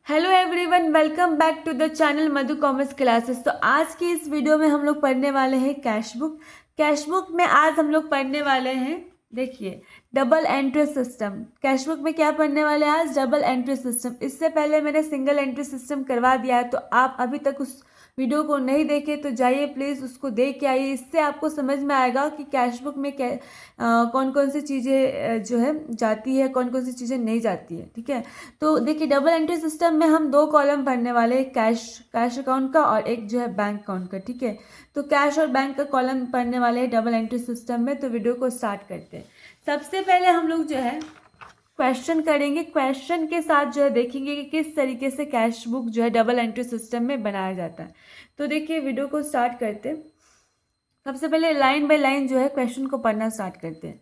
Hello everyone, welcome back to the channel Madhu commerce classes. तो आज की इस वीडियो में हम लोग पढ़ने वाले हैं कैश बुक में आज हम लोग पढ़ने वाले हैं, देखिए, double entry system. Cash book में क्या पढ़ने वाले हैं आज? Double entry system. इससे पहले मैंने सिंगल एंट्री सिस्टम करवा दिया है, तो आप अभी तक उस वीडियो को नहीं देखे तो जाइए प्लीज़ उसको देख के आइए। इससे आपको समझ में आएगा कि कैश बुक में कौन कौन सी चीज़ें जो है जाती है, कौन कौन सी चीज़ें नहीं जाती है। ठीक है, तो देखिए, डबल एंट्री सिस्टम में हम दो कॉलम भरने वाले हैं, कैश अकाउंट का और एक जो है बैंक अकाउंट का। ठीक है, तो कैश और बैंक का कॉलम भरने वाले हैं डबल एंट्री सिस्टम में। तो वीडियो को स्टार्ट करते हैं। सबसे पहले हम लोग जो है क्वेश्चन करेंगे, क्वेश्चन के साथ जो है देखेंगे कि किस तरीके से कैश बुक जो है डबल एंट्री सिस्टम में बनाया जाता है। तो देखिए, वीडियो को स्टार्ट करते हैं। सबसे पहले लाइन बाय लाइन जो है क्वेश्चन को पढ़ना स्टार्ट करते हैं।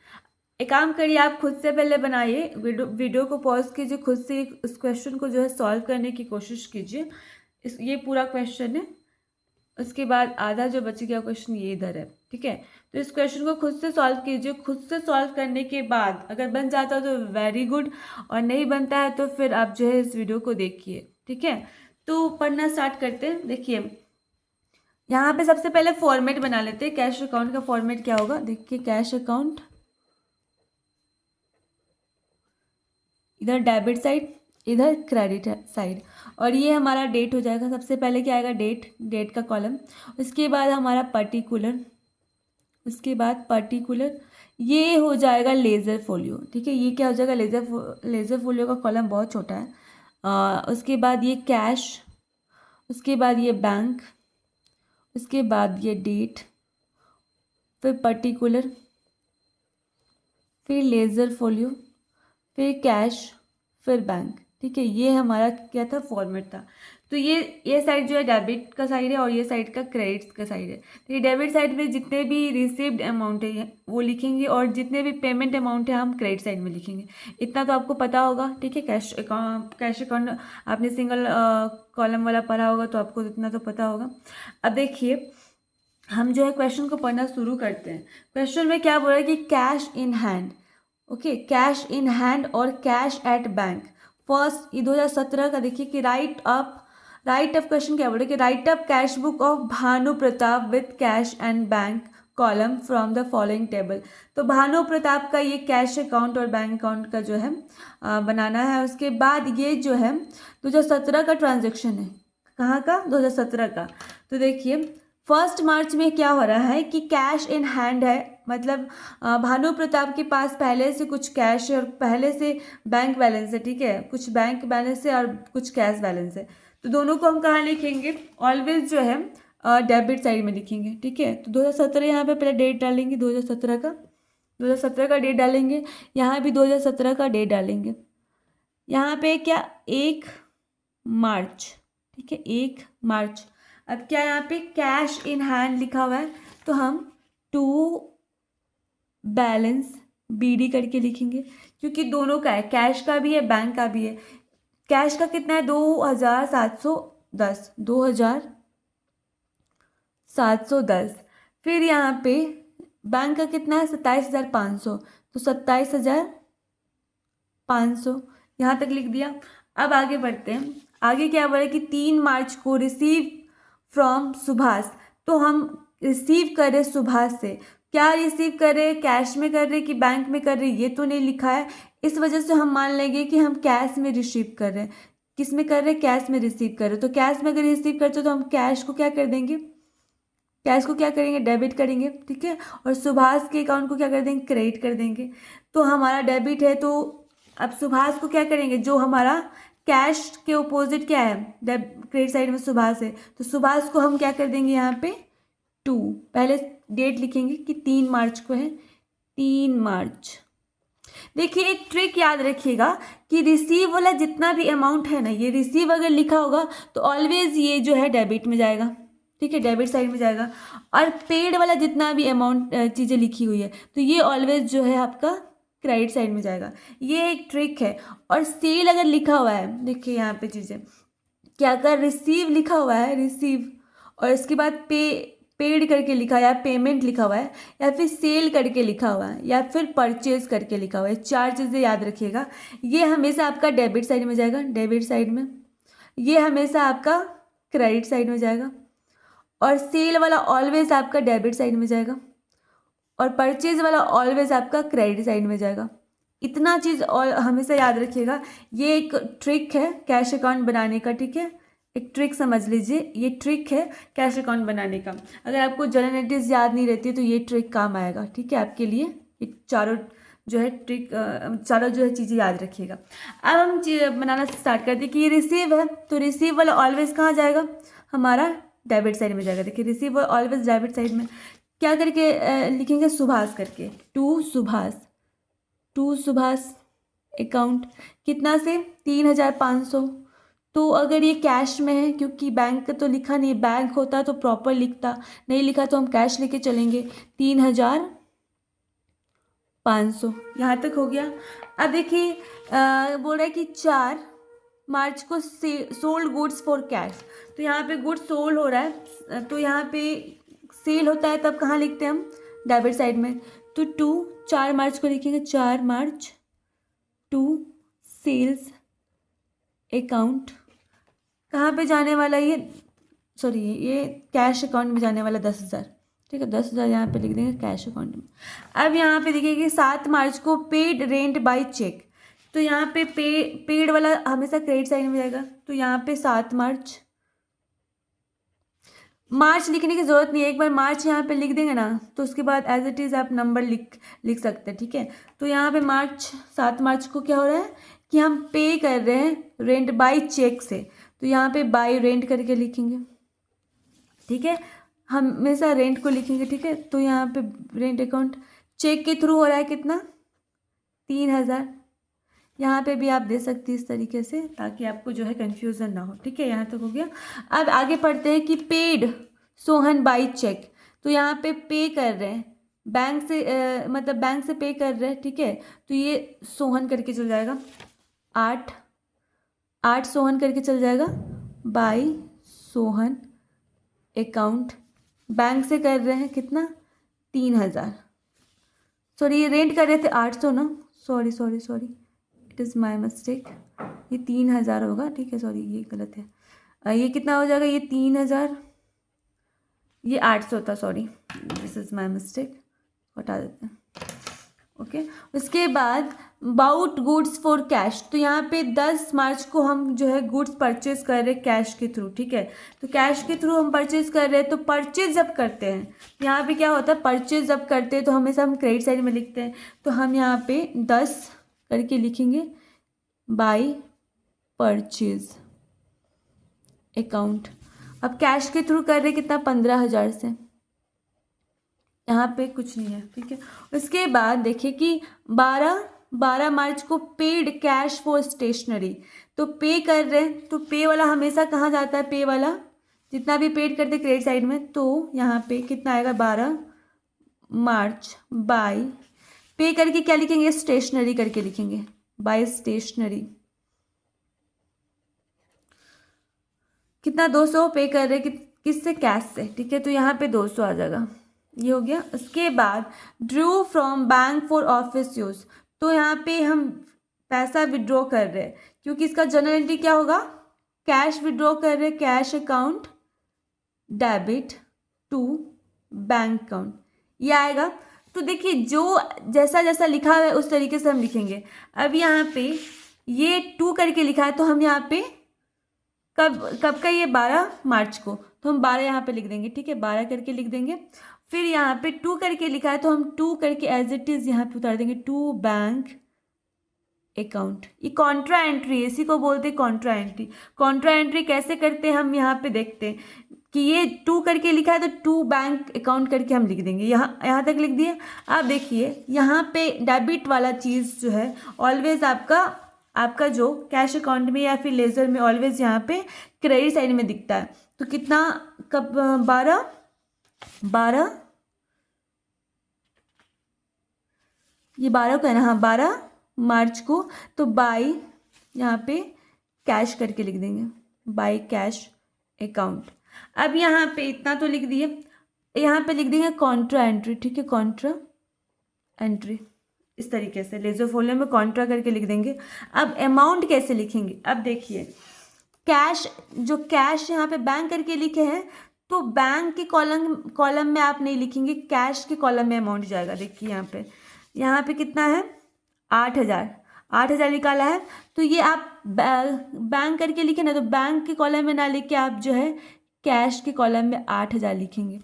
एक काम करिए, आप खुद से पहले बनाइए, वीडियो को पॉज कीजिए, खुद से इस क्वेश्चन को जो है सॉल्व करने की कोशिश कीजिए। ये पूरा क्वेश्चन है, उसके बाद आधा जो बच गया क्वेश्चन ये इधर है। ठीक है, तो इस क्वेश्चन को खुद से सॉल्व कीजिए। खुद से सॉल्व करने के बाद अगर बन जाता है तो वेरी गुड, और नहीं बनता है तो फिर आप जो है इस वीडियो को देखिए। ठीक है, तो पढ़ना स्टार्ट करते हैं। देखिए, यहाँ पे सबसे पहले फॉर्मेट बना लेते हैं। कैश अकाउंट का फॉर्मेट क्या होगा? देखिए, कैश अकाउंट, इधर डेबिट साइड, इधर क्रेडिट साइड, और ये हमारा डेट हो जाएगा। सबसे पहले क्या आएगा? डेट का कॉलम। उसके बाद हमारा पर्टिकुलर, उसके बाद पर्टिकुलर, ये हो जाएगा लेज़र फोलियो। ठीक है, ये क्या हो जाएगा? लेज़र फोलियो का कॉलम बहुत छोटा है। उसके बाद ये कैश, उसके बाद ये बैंक, उसके बाद ये डेट, फिर पर्टिकुलर, फिर लेज़र फोलियो, फिर कैश, फिर बैंक। ठीक है, ये हमारा क्या था? फॉर्मेट था। तो ये साइड जो है डेबिट का साइड है और ये साइड का क्रेडिट का साइड है। तो ये डेबिट साइड में जितने भी रिसीव्ड अमाउंट है वो लिखेंगे, और जितने भी पेमेंट अमाउंट है हम क्रेडिट साइड में लिखेंगे। इतना तो आपको पता होगा। ठीक है, कैश अकाउंट आपने सिंगल कॉलम वाला पढ़ा होगा, तो आपको इतना तो पता होगा। अब देखिए, हम जो है क्वेश्चन को पढ़ना शुरू करते हैं। क्वेश्चन में क्या बोल रहा है कि cash in hand, okay, cash in hand और कैश एट बैंक। फर्स्ट, ये 2017 का देखिए कि राइट अप क्वेश्चन क्या बोल रहा है कि right up cash book of Bhanu Pratap with cash and bank column from the following table. तो भानु प्रताप का ये कैश अकाउंट और बैंक अकाउंट का जो है बनाना है। उसके बाद ये जो है 2017 का ट्रांजेक्शन है। कहाँ का? 2017 का। तो देखिए, 1 मार्च में क्या हो रहा है कि कैश इन हैंड है, मतलब भानु प्रताप के पास पहले से कुछ कैश है और पहले से बैंक बैलेंस है। ठीक है, कुछ बैंक बैलेंस है और कुछ कैश बैलेंस है। तो दोनों को हम कहाँ लिखेंगे? ऑलवेज जो है डेबिट साइड में लिखेंगे। ठीक है, तो 2017 यहाँ पे पहले डेट डालेंगे, 2017 का डेट डालेंगे। यहाँ भी 2017 का डेट डालेंगे। यहाँ पे क्या? 1 मार्च। ठीक है, 1 मार्च। अब क्या यहाँ पे कैश इन हैंड लिखा हुआ है, तो हम टू बैलेंस BD करके लिखेंगे, क्योंकि दोनों का है, कैश का भी है बैंक का भी है। कैश का कितना है? 2710, 2710। फिर यहाँ पे बैंक का कितना है? 27,500, तो 27,500 यहाँ तक लिख दिया। अब आगे बढ़ते हैं। आगे क्या बोला कि 3 मार्च को रिसीव फ्रॉम सुभाष। तो हम रिसीव कर रहे सुभाष से। क्या रिसीव कर रहे? कैश में कर रहे कि बैंक में कर रहे, ये तो नहीं लिखा है। इस वजह से हम मान लेंगे कि हम कैश में रिसीव कर रहे हैं। किस में कर रहे? कैश में रिसीव कर रहे। तो कैश में अगर रिसीव करते तो हम कैश को क्या कर देंगे? कैश को क्या करेंगे? डेबिट करेंगे। ठीक है, और सुभाष के अकाउंट को क्या कर देंगे? क्रेडिट कर देंगे। तो हमारा डेबिट है, तो अब सुभाष को क्या करेंगे? जो हमारा कैश के ऑपोजिट क्या है? क्रेडिट साइड में सुभाष है, तो सुभाष को हम क्या कर देंगे? यहाँ पे 2, पहले डेट लिखेंगे कि 3 मार्च को है, 3 मार्च। देखिए, एक ट्रिक याद रखिएगा कि रिसीव वाला जितना भी अमाउंट है ना, ये रिसीव अगर लिखा होगा तो ऑलवेज ये जो है डेबिट में जाएगा। ठीक है, डेबिट साइड में जाएगा। और पेड वाला जितना भी अमाउंट चीज़ें लिखी हुई है, तो ये ऑलवेज जो है आपका क्रेडिट साइड में जाएगा। ये एक ट्रिक है। और सेल अगर लिखा हुआ है, देखिए यहाँ पे चीज़ें क्या, अगर रिसीव लिखा हुआ है, रिसीव, और इसके बाद पेड करके लिखा है या पेमेंट लिखा हुआ है, या फिर सेल करके लिखा हुआ है, या फिर परचेज करके लिखा हुआ है, 4 चीज़ें याद रखिएगा। ये हमेशा आपका डेबिट साइड में जाएगा, डेबिट साइड में। ये हमेशा आपका क्रेडिट साइड में जाएगा, और सेल वाला ऑलवेज आपका डेबिट साइड में जाएगा, और परचेज वाला ऑलवेज आपका क्रेडिट साइड में जाएगा। इतना चीज़ और हमेशा याद रखिएगा। ये एक ट्रिक है कैश अकाउंट बनाने का, ठीक है, एक ट्रिक समझ लीजिए, ये ट्रिक है कैश अकाउंट बनाने का। अगर आपको जर्नल एंट्रीज याद नहीं रहती तो ये ट्रिक काम आएगा, ठीक है, आपके लिए। ये चारों जो है ट्रिक, चारों जो है चीज़ें याद रखिएगा। अब हम बनाना स्टार्ट करते हैं कि ये रिसीव है, तो रिसीव वाला ऑलवेज कहाँ जाएगा, हमारा डेबिट साइड में जाएगा। देखिए रिसीव ऑलवेज डेबिट साइड में क्या करके लिखेंगे, सुभाष करके, टू सुभाष अकाउंट, कितना से 3,500। तो अगर ये कैश में है, क्योंकि बैंक तो लिखा नहीं, बैंक होता तो प्रॉपर लिखता, नहीं लिखा तो हम कैश लेके चलेंगे। 3,500 यहाँ तक हो गया। अब देखिए बोल रहा है कि 4 मार्च को सोल्ड गुड्स फॉर कैश, तो यहाँ पे गुड्स सोल्ड हो रहा है, तो यहाँ पे सेल होता है तब कहाँ लिखते हैं हम, डेबिट साइड में। तो 4 मार्च को लिखेंगे, 4 मार्च टू सेल्स अकाउंट, कहाँ पे जाने वाला ये, सॉरी ये कैश अकाउंट में जाने वाला 10,000, ठीक है, 10,000 यहाँ पे लिख देंगे कैश अकाउंट में। अब यहाँ पे देखिए 7 मार्च को पेड रेंट बाय चेक, तो यहाँ पे पेड वाला हमेशा क्रेडिट साइड में जाएगा, तो यहाँ पे 7 मार्च लिखने की ज़रूरत नहीं है, एक बार मार्च यहाँ पे लिख देंगे ना तो उसके बाद एज इट इज़ आप नंबर लिख सकते हैं, ठीक है। तो यहाँ पे 7 मार्च को क्या हो रहा है कि हम पे कर रहे हैं रेंट बाय चेक से, तो यहाँ पे बाय रेंट करके लिखेंगे, ठीक है, हमेशा रेंट को लिखेंगे, ठीक है। तो यहाँ पे रेंट अकाउंट चेक के थ्रू हो रहा है कितना, 3,000। यहाँ पे भी आप दे सकती हैं इस तरीके से ताकि आपको जो है कन्फ्यूज़न ना हो, ठीक है, यहाँ तक हो गया। अब आगे पढ़ते हैं कि पेड सोहन बाई चेक, तो यहाँ पे पे कर रहे हैं बैंक से, मतलब बैंक से पे कर रहे हैं, ठीक है, तो ये सोहन करके चल जाएगा, 8 सोहन करके चल जाएगा, बाई सोहन अकाउंट, बैंक से कर रहे हैं कितना, 3,000, सॉरी ये रेंट कर रहे थे 800 ना, sorry it is my mistake, ये 3,000 होगा, ठीक है, सॉरी ये गलत है, ये कितना हो जाएगा, ये 3,000, ये 800 था, sorry this is my mistake, हटा देते हैं, ओके। उसके बाद बाउट गुड्स फॉर कैश, तो यहाँ पे 10 मार्च को हम जो है गुड्स परचेज कर रहे हैं कैश के थ्रू, ठीक है, तो कैश के थ्रू हम परचेज कर रहे हैं, तो परचेज जब करते हैं यहाँ पे क्या होता है, परचेज जब करते हैं तो हमेशा हम क्रेडिट साइड में लिखते हैं, तो हम यहाँ पे 10 करके लिखेंगे बाय परचेज अकाउंट। अब कैश के थ्रू कर रहे कितना, 15,000 से, यहाँ पे कुछ नहीं है, ठीक है। उसके बाद देखिए कि 12 मार्च को पेड कैश फॉर स्टेशनरी, तो पे कर रहे हैं, तो पे वाला हमेशा कहाँ जाता है, पे वाला जितना भी पेड करते क्रेडिट साइड में, तो यहाँ पे कितना आएगा, 12 मार्च बाय, पे करके क्या लिखेंगे, स्टेशनरी करके लिखेंगे, बाय स्टेशनरी, कितना 200 पे कर रहे किससे, कैश से, ठीक है, तो यहाँ पे 200 आ जाएगा, ये हो गया। उसके बाद Drew from bank for office use, तो यहाँ पे हम पैसा विड्रॉ कर रहे हैं, क्योंकि इसका जनरल एंट्री क्या होगा, कैश विड्रॉ कर रहे हैं, cash account debit to bank account, ये आएगा। तो देखिए जो जैसा जैसा लिखा हुआ है उस तरीके से हम लिखेंगे। अब यहाँ पे ये 2 करके लिखा है, तो हम यहाँ पे कब का, ये 12 मार्च को, तो हम 12 यहाँ पे लिख देंगे, ठीक है, 12 करके लिख देंगे। फिर यहाँ पे 2 करके लिखा है, तो हम 2 करके एज इट इज़ यहाँ पे उतार देंगे, टू बैंक अकाउंट। ये कॉन्ट्रा एंट्री, इसी को बोलते हैं कॉन्ट्रा एंट्री। कॉन्ट्रा एंट्री कैसे करते हैं हम यहाँ पे देखते हैं कि ये 2 करके लिखा है, तो 2 बैंक अकाउंट करके हम लिख देंगे, यहाँ तक लिख दिए। अब देखिए यहाँ पे डेबिट वाला चीज़ जो है ऑलवेज आपका जो कैश अकाउंट में या फिर लेजर में ऑलवेज यहाँ पे क्रेडिट साइड में दिखता है, तो कितना, कब, 12 ये 12 को है ना, हाँ 12 मार्च को, तो बाय यहाँ पे कैश करके लिख देंगे, बाय कैश अकाउंट। अब यहाँ पे इतना तो लिख दिए, यहाँ पे लिख देंगे कॉन्ट्रा एंट्री, ठीक है, कॉन्ट्रा एंट्री, इस तरीके से लेजर फोल्डर में कॉन्ट्रा करके लिख देंगे। अब अमाउंट कैसे लिखेंगे, अब देखिए कैश, जो कैश यहाँ पे बैंक करके लिखे हैं तो बैंक के कॉलम में आप नहीं लिखेंगे, कैश के कॉलम में अमाउंट जाएगा। देखिए यहाँ पे कितना है, 8,000 निकाला है। तो ये आप बैंक करके लिखे ना, तो बैंक के कॉलम में ना लिख के आप जो है कैश के कॉलम में 8,000 लिखेंगे।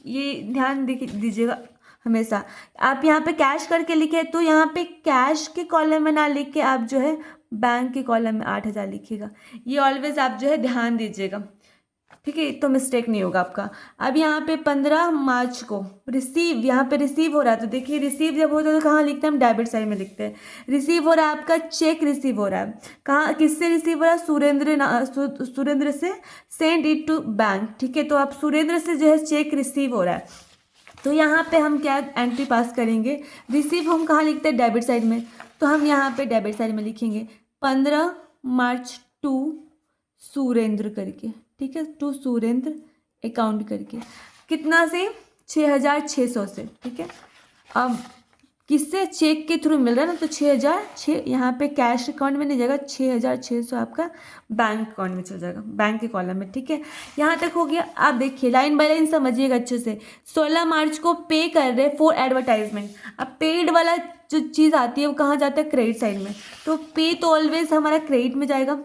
ये ध्यान दीजिएगा हमेशा। आप यहाँ पे कैश करके लिखे तो यहाँ पे कैश के कॉलम में ना लिख के आप जो है बैंक के कॉलम में 8,000 लिखिएगा। ये ऑलवेज आप जो है ध्यान दीजिएगा, ठीक है, तो मिस्टेक नहीं होगा आपका। अब यहाँ पे 15 मार्च को यहाँ पे रिसीव हो रहा है, तो देखिए रिसीव जब होता है तो कहाँ लिखते हैं हम, डेबिट साइड में लिखते हैं। रिसीव हो रहा है, आपका चेक रिसीव हो रहा है, कहाँ, किससे रिसीव हो रहा है, सुरेंद्र से, सेंड इट टू बैंक, ठीक है। तो आप सुरेंद्र से जो है चेक रिसीव हो रहा है, तो यहाँ पे हम क्या एंट्री पास करेंगे, रिसीव हम कहाँ लिखते हैं, डेबिट साइड में, तो हम यहाँ पे डेबिट साइड में लिखेंगे 15 मार्च टू सुरेंद्र करके, ठीक है, टू सुरेंद्र अकाउंट करके, कितना से, 6,600 से, ठीक है। अब किससे, चेक के थ्रू मिल रहा है ना, तो 6,006 यहाँ पे कैश अकाउंट में नहीं जाएगा, 6,600 आपका बैंक अकाउंट में चल जाएगा, बैंक के कॉलम में, ठीक है। यहाँ तक हो गया। आप देखिए लाइन बाय लाइन समझिएगा अच्छे से। 16 मार्च को पे कर रहे फॉर एडवर्टाइजमेंट। अब पेड वाला जो चीज़ आती है वो कहाँ जाता है, क्रेडिट साइड में, तो पे तो ऑलवेज हमारा क्रेडिट में जाएगा।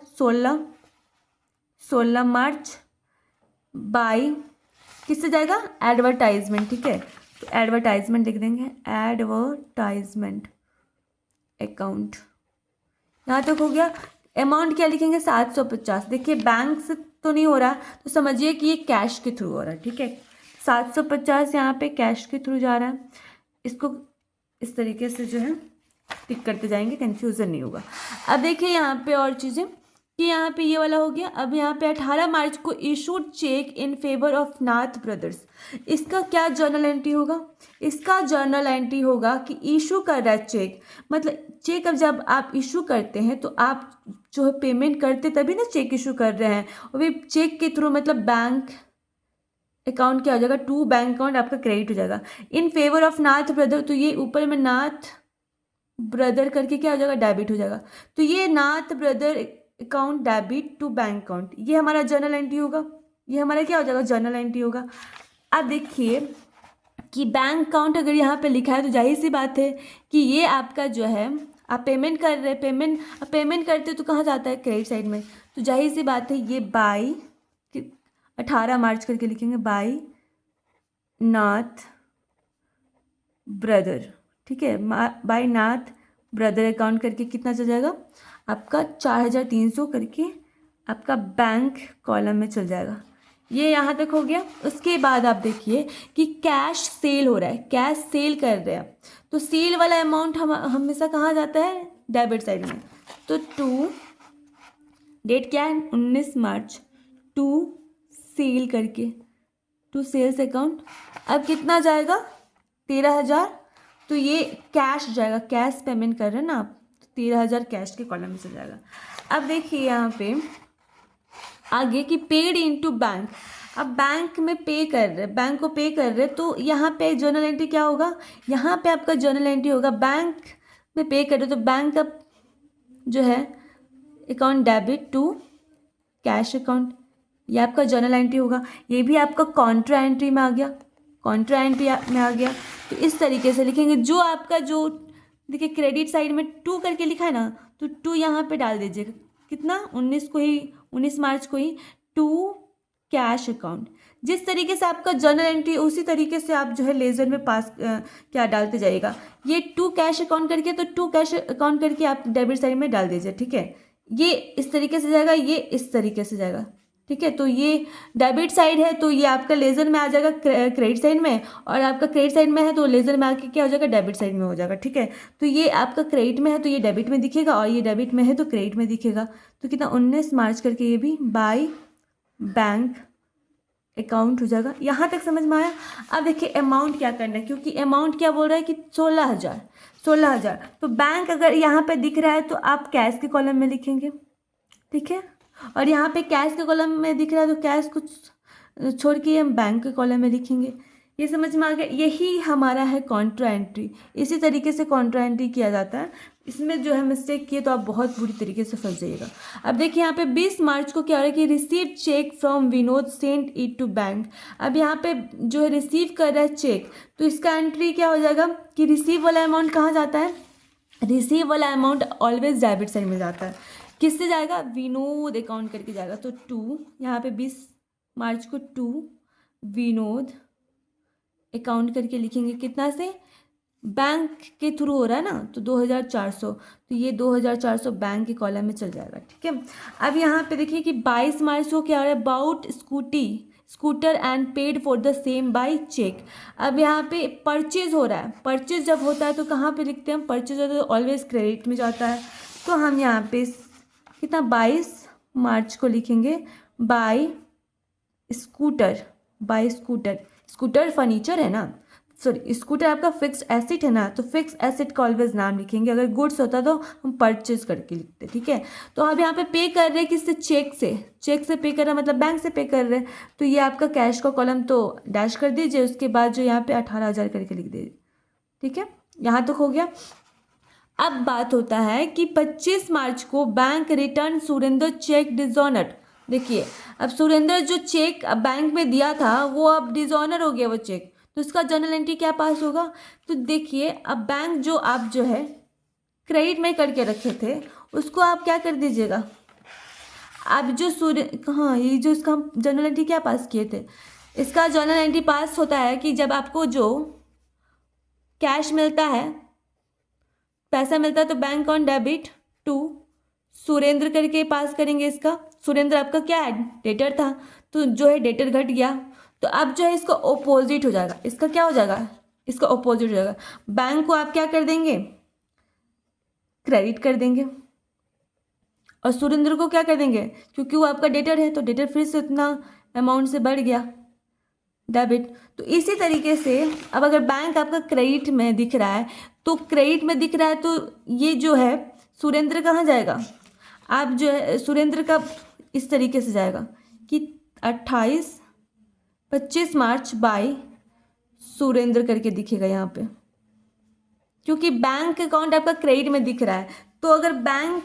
16 मार्च बाय किससे जाएगा, एडवर्टाइजमेंट, ठीक है, तो एडवर्टाइजमेंट लिख देंगे, एडवर्टाइजमेंट अकाउंट। यहाँ तक हो गया। अमाउंट क्या लिखेंगे, 750। देखिए बैंक से तो नहीं हो रहा, तो समझिए कि ये कैश के थ्रू हो रहा है, ठीक है। 750 यहाँ पे कैश के थ्रू जा रहा है। इसको इस तरीके से जो है टिक करते जाएंगे, कंफ्यूजन नहीं होगा। अब देखिए यहाँ पे और चीज़ें कि यहाँ पे ये वाला हो गया। अब यहाँ पे 18 मार्च को issued cheque in favour of Nath brothers. इसका क्या जर्नल एंट्री होगा, इसका जर्नल एंट्री होगा कि इशू कर रहा है चेक, मतलब चेक अब जब आप इशू करते हैं तो आप जो है पेमेंट करते तभी ना चेक इशू कर रहे हैं, और भी चेक के थ्रू मतलब बैंक अकाउंट क्या हो जाएगा, टू बैंक अकाउंट आपका क्रेडिट हो जाएगा। इन फेवर ऑफ नाथ ब्रदर, तो ये ऊपर में नाथ ब्रदर करके क्या हो जाएगा, डेबिट हो जाएगा। तो ये नाथ brother account debit to bank account, ये हमारा जर्नल एंट्री होगा, ये हमारा क्या हो जाएगा, जर्नल एंट्री होगा। अब देखिए कि बैंक अकाउंट अगर यहाँ पे लिखा है तो जाहिर सी बात है कि ये आपका जो है आप पेमेंट कर रहे हैं, पेमेंट करते तो कहाँ जाता है, क्रेडिट साइड में, तो जाहिर सी बात है ये बाय 18 मार्च करके लिखेंगे, बाय नाथ ब्रदर, ठीक है, बाय नाथ ब्रदर अकाउंट करके कितना चल जाएगा आपका, 4,300 करके आपका बैंक कॉलम में चल जाएगा। ये यहाँ तक हो गया। उसके बाद आप देखिए कि कैश सेल हो रहा है, कैश सेल कर रहे हैं, तो सेल वाला अमाउंट हम हमेशा कहाँ जाता है, डेबिट साइड में। तो टू डेट क्या है, 19 मार्च, टू सेल करके, टू सेल्स अकाउंट। अब कितना जाएगा, 13,000, तो ये कैश जाएगा, कैश पेमेंट कर रहे हैं ना आप, 13,000 कैश के कॉलम में चल जाएगा। अब देखिए यहाँ पे आगे कि पेड इनटू बैंक। अब बैंक में पे कर रहे, बैंक को पे कर रहे, तो यहाँ पे जर्नल एंट्री क्या होगा, यहाँ पे आपका जर्नल एंट्री होगा, बैंक में पे कर रहे तो बैंक का जो है account debit to cash account, ये आपका जर्नल एंट्री होगा। ये भी आपका कॉन्ट्रा एंट्री में आ गया, कॉन्ट्रा एंट्री में आ गया। तो इस तरीके से लिखेंगे। जो आपका जो देखिए क्रेडिट साइड में 2 करके लिखा है ना, तो 2 यहाँ पे डाल दीजिएगा, कितना, 19 मार्च को ही, टू कैश अकाउंट। जिस तरीके से आपका जर्नल एंट्री उसी तरीके से आप जो है लेजर में पास क्या डालते जाइएगा। ये 2 कैश अकाउंट करके, तो 2 कैश अकाउंट करके आप डेबिट साइड में डाल दीजिए, ठीक है। ये इस तरीके से जाएगा, ये इस तरीके से जाएगा, ठीक है। तो ये डेबिट साइड है तो ये आपका लेजर में आ जाएगा क्रेडिट साइड में, और आपका क्रेडिट साइड में है तो लेजर में आके क्या हो जाएगा, डेबिट साइड में हो जाएगा, ठीक है। तो ये आपका क्रेडिट में है तो ये डेबिट में दिखेगा, और ये डेबिट में है तो क्रेडिट में दिखेगा। तो कितना, 19 मार्च करके ये भी बाय बैंक अकाउंट हो जाएगा। यहाँ तक समझ में आया। अब देखिए अमाउंट क्या करना है, क्योंकि अमाउंट क्या बोल रहा है कि 16,000। तो बैंक अगर यहाँ पे दिख रहा है तो आप कैश के कॉलम में लिखेंगे, ठीक है। और यहाँ पे कैश के कॉलम में दिख रहा है तो कैश कुछ छोड़ के हम बैंक के कॉलम में लिखेंगे। ये समझ में आ गया। यही हमारा है कॉन्ट्रा एंट्री। इसी तरीके से कॉन्ट्रा एंट्री किया जाता है। इसमें जो है मिस्टेक किए तो आप बहुत बुरी तरीके से फंस जाइएगा। अब देखिए यहाँ पे 20 मार्च को क्या हो रहा है कि receive cheque from Vinod sent it to bank. अब यहाँ पे जो है रिसीव कर रहा है चेक, तो इसका एंट्री क्या हो जाएगा कि रिसीव वाला अमाउंट कहाँ जाता है, रिसीव वाला अमाउंट ऑलवेज डेबिट साइड में जाता है। किससे जाएगा, विनोद अकाउंट करके जाएगा। तो 2 यहाँ पे 20 मार्च को 2 विनोद अकाउंट करके लिखेंगे, कितना से, बैंक के थ्रू हो रहा है ना, तो 2400, तो ये 2400 बैंक के कॉलम में चल जाएगा। ठीक है। अब यहाँ पे देखिए कि 22 मार्च को क्या हो रहा है, bought scooter and paid for the same by cheque. अब यहाँ पे परचेज हो रहा है, परचेज जब होता है तो कहाँ पे लिखते हैं हम, परचेज होता है तो ऑलवेज क्रेडिट में जाता है। तो हम यहाँ पे कितना 22 मार्च को लिखेंगे बाय स्कूटर, स्कूटर फर्नीचर है ना, सॉरी स्कूटर आपका फिक्स्ड एसेट है ना, तो फिक्स एसेट का ऑलवेज नाम लिखेंगे। अगर गुड्स होता तो हम परचेज करके लिखते। ठीक है। तो अब यहाँ पे पे कर रहे हैं किससे, चेक से पे कर रहा है, मतलब बैंक से पे कर रहे हैं, तो ये आपका कैश का कॉलम तो डैश कर दीजिए, उसके बाद जो यहाँ पे 18,000 करके लिख दीजिए। ठीक है, यहाँ तक हो गया। अब बात होता है कि 25 मार्च को bank return Surendra cheque dishonoured. देखिए अब सुरेंद्र जो चेक बैंक में दिया था वो अब डिजॉनर हो गया वो चेक, तो उसका जर्नल एंट्री क्या पास होगा। तो देखिए अब बैंक जो आप जो है क्रेडिट में करके रखे थे उसको आप क्या कर दीजिएगा, अब जो हाँ ये जो इसका हम जर्नल एंट्री क्या पास किए थे, इसका जर्नल एंट्री पास होता है कि जब आपको जो कैश मिलता है, पैसा मिलता है, तो bank on debit to Surendra करके पास करेंगे इसका। सुरेंद्र आपका क्या है, डेटर था, तो जो है डेटर घट गया, तो अब जो है इसका ऑपोजिट हो जाएगा, इसका क्या हो जाएगा, इसका ऑपोजिट हो जाएगा। बैंक को आप क्या कर देंगे, क्रेडिट कर देंगे, और सुरेंद्र को क्या कर देंगे, क्योंकि वो आपका डेटर है तो डेटर फिर से उतना अमाउंट से बढ़ गया, डेबिट। तो इसी तरीके से अब अगर बैंक आपका क्रेडिट में दिख रहा है, तो क्रेडिट में दिख रहा है तो ये जो है सुरेंद्र कहाँ जाएगा, आप जो है सुरेंद्र का इस तरीके से जाएगा कि 25 मार्च बाय सुरेंद्र करके दिखेगा यहाँ पे, क्योंकि बैंक अकाउंट आपका क्रेडिट में दिख रहा है। तो अगर बैंक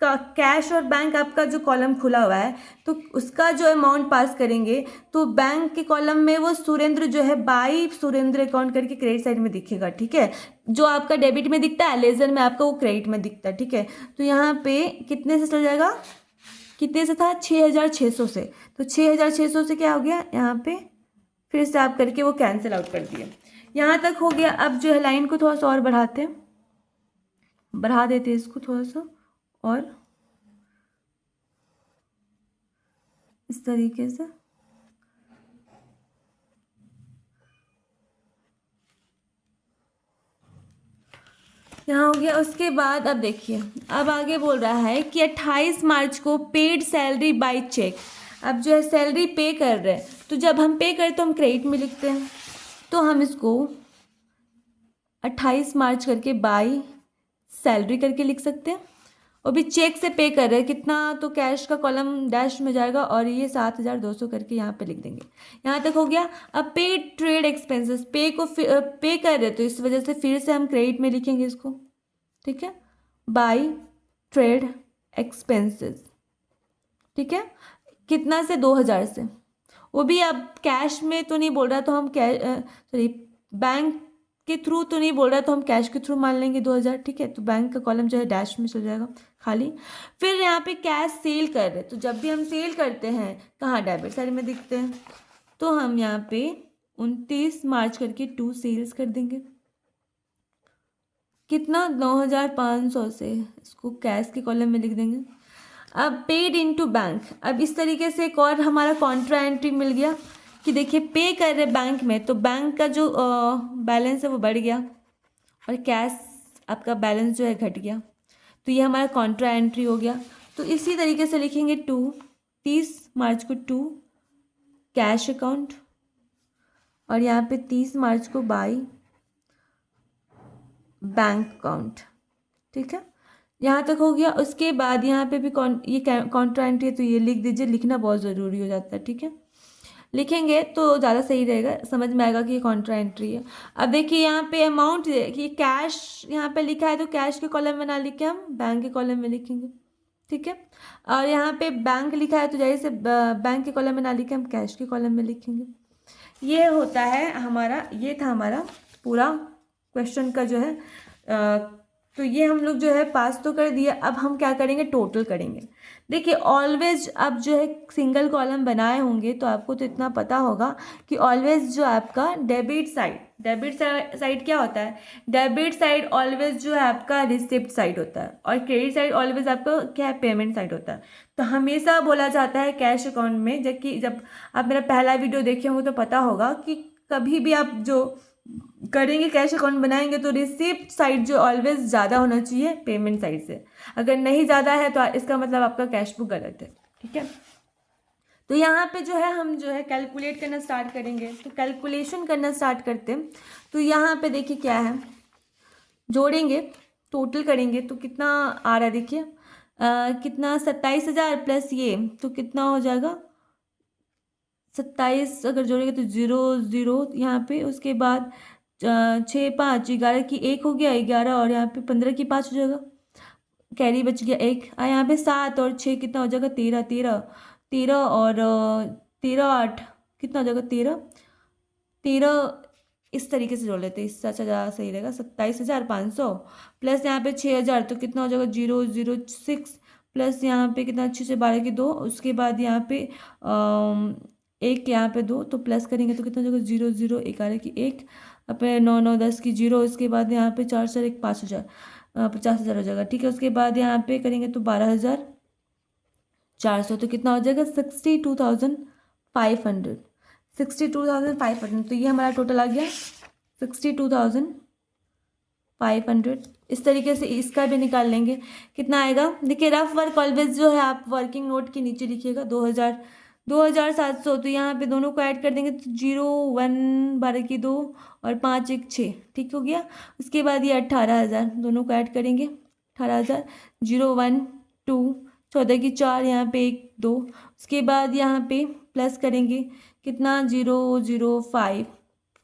का कैश और बैंक आपका जो कॉलम खुला हुआ है तो उसका जो अमाउंट पास करेंगे, तो बैंक के कॉलम में वो सुरेंद्र जो है बाई सुरेंद्र अकाउंट करके क्रेडिट साइड में दिखेगा। ठीक है, जो आपका डेबिट में दिखता है लेजर में आपका वो क्रेडिट में दिखता है। ठीक है, तो यहाँ पे कितने से चल जाएगा, कितने से था 6,600 से, तो 6,600 से क्या हो गया, यहाँ पे फिर से आप करके वो कैंसिल आउट कर दिया। यहाँ तक हो गया। अब जो है लाइन को थोड़ा सा और बढ़ा देते हैं इसको थोड़ा सा, और इस तरीके से यहाँ हो गया। उसके बाद अब देखिए अब आगे बोल रहा है कि 28 मार्च को पेड सैलरी बाय चेक। अब जो है सैलरी पे कर रहे हैं, तो जब हम पे करें तो हम क्रेडिट में लिखते हैं, तो हम इसको 28 मार्च करके बाय सैलरी करके लिख सकते हैं। और भी चेक से पे कर रहे हैं कितना, तो कैश का कॉलम डैश में जाएगा और ये 7,200 करके यहाँ पे लिख देंगे। यहाँ तक हो गया। अब पेड ट्रेड एक्सपेंसेस, पे को पे कर रहे तो इस वजह से फिर से हम क्रेडिट में लिखेंगे इसको। ठीक है, बाय ट्रेड एक्सपेंसेस। ठीक है, कितना से 2,000 से, वो भी अब कैश में तो नहीं बोल रहा तो हम सॉरी बैंक के थ्रू तो नहीं बोल रहा तो हम कैश के थ्रू मान लेंगे 2,000। ठीक है, तो बैंक का कॉलम जो है डैश में चल जाएगा खाली। फिर यहाँ पे कैश सेल कर रहे, तो जब भी हम सेल करते हैं कहाँ, डेबिट साइड में दिखते हैं, तो हम यहाँ पे 29 मार्च करके 2 सेल्स कर देंगे। कितना, 9,500 से, इसको कैश के कॉलम में लिख देंगे। अब पेड इनटू बैंक, अब इस तरीके से एक और हमारा कॉन्ट्रा एंट्री मिल गया कि देखिए पे कर रहे बैंक में, तो बैंक का जो बैलेंस है वो बढ़ गया और कैश आपका बैलेंस जो है घट गया, तो ये हमारा कॉन्ट्रा एंट्री हो गया। तो इसी तरीके से लिखेंगे 30 मार्च को 2 कैश अकाउंट, और यहाँ पे 30 मार्च को बाय बैंक अकाउंट। ठीक है, यहाँ तक हो गया। उसके बाद यहाँ पे भी ये कॉन्ट्रा एंट्री है तो ये लिख दीजिए, लिखना बहुत ज़रूरी हो जाता है। ठीक है, लिखेंगे तो ज़्यादा सही रहेगा, समझ में आएगा कि ये कॉन्ट्रा एंट्री है। अब देखिए यहाँ पे अमाउंट कि कैश यहाँ पे लिखा है तो कैश के कॉलम में ना लिख के हम बैंक के कॉलम में लिखेंगे, ठीक है। और यहाँ पे बैंक लिखा है तो जैसे बैंक के कॉलम में ना लिख के हम कैश के कॉलम में लिखेंगे। ये होता है हमारा, ये था हमारा पूरा क्वेश्चन का जो है तो ये हम लोग जो है पास तो कर दिया। अब हम क्या करेंगे, टोटल करेंगे। देखिए ऑलवेज अब जो है सिंगल कॉलम बनाए होंगे तो आपको तो इतना पता होगा कि ऑलवेज जो आपका डेबिट साइड क्या होता है, डेबिट साइड ऑलवेज जो है आपका रिसिप्ट साइड होता है और क्रेडिट साइड ऑलवेज आपका क्या है, पेमेंट साइड होता है। तो हमेशा बोला जाता है कैश अकाउंट में, जबकि जब आप मेरा पहला वीडियो देखे होंगे तो पता होगा कि कभी भी आप जो करेंगे कैश अकाउंट बनाएंगे तो रिसिप्ट साइड जो ऑलवेज ज़्यादा होना चाहिए पेमेंट साइड से। अगर नहीं ज़्यादा है तो इसका मतलब आपका कैश बुक गलत है, ठीक है। तो यहाँ पे जो है हम जो है कैलकुलेट करना स्टार्ट करेंगे। तो कैलकुलेशन करना स्टार्ट करते हैं। तो यहाँ पे देखिए क्या है, जोड़ेंगे, टोटल करेंगे तो कितना आ रहा है, देखिए कितना 27,000 प्लस ये तो कितना हो जाएगा 27। अगर जोड़ेंगे तो 0 यहाँ पे, उसके बाद 6 5 11 की 1 हो गया 11 और यहाँ पे 15 की 5 हो जाएगा, कैरी बच गया 1। यहाँ पे 7 और 6 कितना हो जाएगा 13 13 13 और 13 8 कितना हो जाएगा 13 13। इस तरीके से जोड़ लेते हैं, इससे अच्छा ज़्यादा सही रहेगा। 27,500 प्लस यहाँ पे 6,000 तो कितना हो जाएगा 006 प्लस यहाँ पे कितना 6 से 12 की 2, उसके बाद यहाँ पे एक यहाँ पे 2 तो प्लस करेंगे तो कितना हो जाएगा 0 11 की 1 अपने 9 9 10 की 0, उसके बाद यहाँ पे 4 4 1 5,000 50,000 हो जाएगा, ठीक है। उसके बाद यहाँ पे करेंगे तो 12,400 तो कितना हो जाएगा 62,500 62,500। तो ये हमारा टोटल आ गया 62,500। इस तरीके से इसका भी निकाल लेंगे, कितना आएगा। देखिए रफ वर्क ऑलवेज जो है आप वर्किंग नोट के नीचे लिखिएगा 2,700। तो यहाँ पे दोनों को ऐड कर देंगे तो 0 1 12 की 2 और 5 1 6, ठीक हो गया। उसके बाद ये 18,000 दोनों को ऐड करेंगे 18,000 0 1 2 14 की 4 यहाँ पे 1 2, उसके बाद यहाँ पे प्लस करेंगे कितना 0 0 5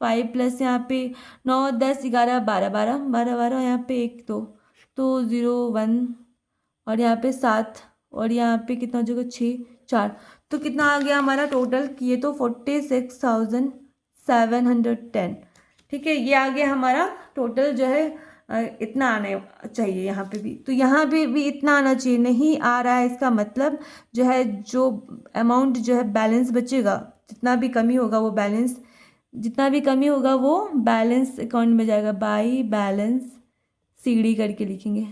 5 प्लस यहाँ पे 9 10 11 12 12 12 12 यहाँ पे 1 2 तो 0 1 और यहाँ पे 7 और यहाँ पे कितना हो जाएगा 6 4। तो कितना आ गया हमारा टोटल कि ये तो 46,710, ठीक है। ये आ गया हमारा टोटल जो है इतना आने चाहिए यहाँ पे भी। तो यहाँ पे भी इतना आना चाहिए, नहीं आ रहा है इसका मतलब जो है जो अमाउंट जो है बैलेंस बचेगा, जितना भी कमी होगा वो बैलेंस, जितना भी कमी होगा वो बैलेंस अकाउंट में जाएगा। बाई बैलेंस सीडी करके लिखेंगे,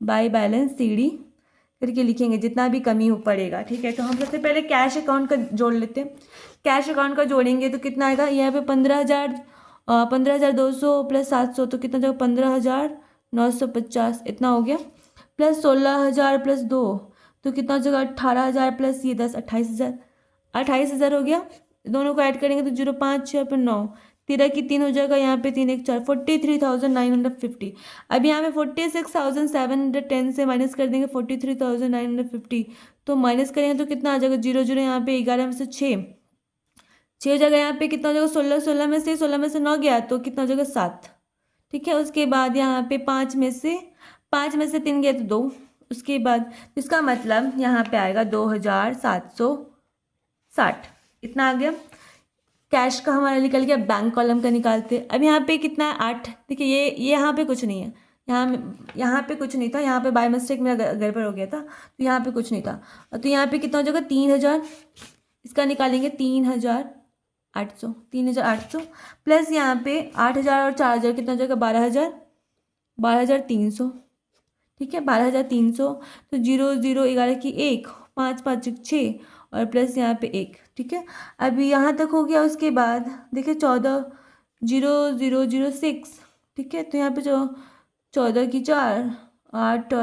बाई बैलेंस सीडी करके लिखेंगे जितना भी कमी हो पड़ेगा, ठीक है। तो हम सबसे पहले कैश अकाउंट का जोड़ लेते हैं। कैश अकाउंट का जोड़ेंगे तो कितना आएगा, यहाँ पे 15,200 प्लस 700 तो कितना जाएगा 15,950 इतना हो गया, प्लस 16,000 प्लस 2 तो कितना हो जाएगा 18,000 प्लस ये 10 28,000 हो गया। दोनों को ऐड करेंगे तो 0 5 6 पर 9 13 की 3 हो जाएगा, यहाँ पे 3 1 4 43,950। अब यहाँ पे 46,710 से माइनस कर देंगे 43,950 तो माइनस करेंगे तो कितना आ जाएगा 0 0 यहाँ पे 11 में से 6 जगह यहाँ पे कितना हो जाएगा 16 16 में से 9 गया तो कितना हो जाएगा 7, ठीक है। उसके बाद यहाँ पे 5 में से 3 गया तो 2, उसके बाद इसका मतलब यहाँ पे आएगा 2,760 इतना आ गया। कैश का हमारा निकल गया। बैंक कॉलम का निकालते। अब यहाँ पे कितना है 8। देखिए ये यहाँ पे कुछ नहीं है, यहाँ पे कुछ नहीं था, यहाँ पे बाय मिस्टेक मेरा गड़बड़ हो गया था तो यहाँ पे कुछ नहीं था। तो यहाँ पे कितना हो जाएगा 3,000, इसका निकालेंगे 3,800 प्लस यहाँ पे 8,000 और 4,000 कितना हो जाएगा 12,300, ठीक है 12,300। तो 0 0 11 की 1 5 5 6 और प्लस यहाँ पे 1, ठीक है। अभी यहाँ तक हो गया। उसके बाद देखिए 14,006, ठीक है। तो यहाँ पे जो 14 की 4 8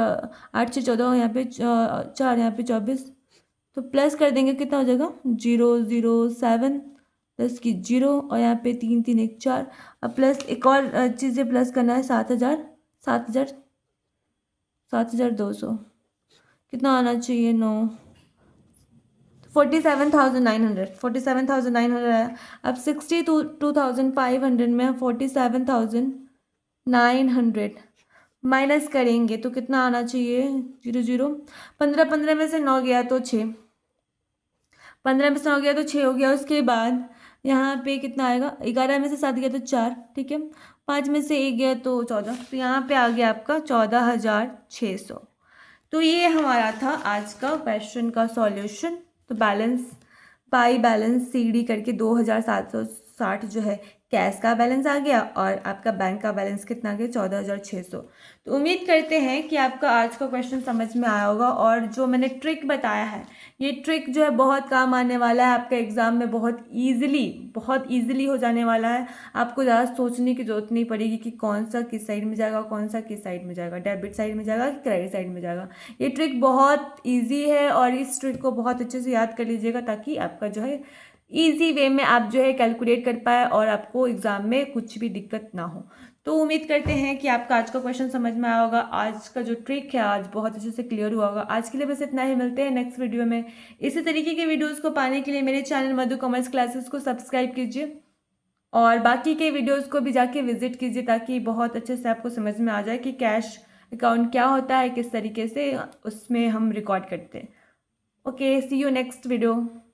8 से 14 यहाँ पे 4 यहाँ पे 24 तो प्लस कर देंगे कितना हो जाएगा 0 0 7 10 की 0 और यहाँ पे 3 3 1 4। अब प्लस एक और चीज़ें प्लस करना है 7,200 कितना आना चाहिए 9 47,900 आया। अब 62,500 में 47,900 माइनस करेंगे तो कितना आना चाहिए, 0 0, 15 में से 9 गया तो 6, 15 में से 9 गया तो 6 हो गया। उसके बाद यहाँ पे कितना आएगा, 11 में से 7 गया तो 4, ठीक है, 5 में से 1 गया तो 14, तो यहाँ पे आ गया आपका 14,600। तो ये हमारा था आज का क्वेश्चन का सॉल्यूशन। तो बैलेंस बाई बैलेंस CD करके 2,760 जो है कैश का बैलेंस आ गया, और आपका बैंक का बैलेंस कितना आ गया, 14,600। तो उम्मीद करते हैं कि आपका आज का क्वेश्चन समझ में आया होगा, और जो मैंने ट्रिक बताया है, ये ट्रिक जो है बहुत काम आने वाला है आपका एग्ज़ाम में, बहुत ईजिली हो जाने वाला है। आपको ज़्यादा सोचने की ज़रूरत नहीं पड़ेगी कि कौन सा किस साइड में जाएगा, कौन सा किस साइड में जाएगा, डेबिट साइड में जाएगा कि क्रेडिट साइड में जाएगा। ये ट्रिक बहुत ईजी है, और इस ट्रिक को बहुत अच्छे से याद कर लीजिएगा, ताकि आपका जो है ईजी वे में आप जो है कैलकुलेट कर पाए और आपको एग्ज़ाम में कुछ भी दिक्कत ना हो। तो उम्मीद करते हैं कि आपका आज का क्वेश्चन समझ में आया होगा। आज का जो ट्रिक है आज बहुत अच्छे से क्लियर हुआ होगा। आज के लिए बस इतना ही, मिलते हैं नेक्स्ट वीडियो में। इसी तरीके के वीडियोस को पाने के लिए मेरे चैनल मधु कॉमर्स क्लासेस को सब्सक्राइब कीजिए, और बाकी के वीडियोस को भी जाके विजिट कीजिए, ताकि बहुत अच्छे से आपको समझ में आ जाए कि कैश अकाउंट क्या होता है, किस तरीके से उसमें हम रिकॉर्ड करते हैं। Okay, see you next video.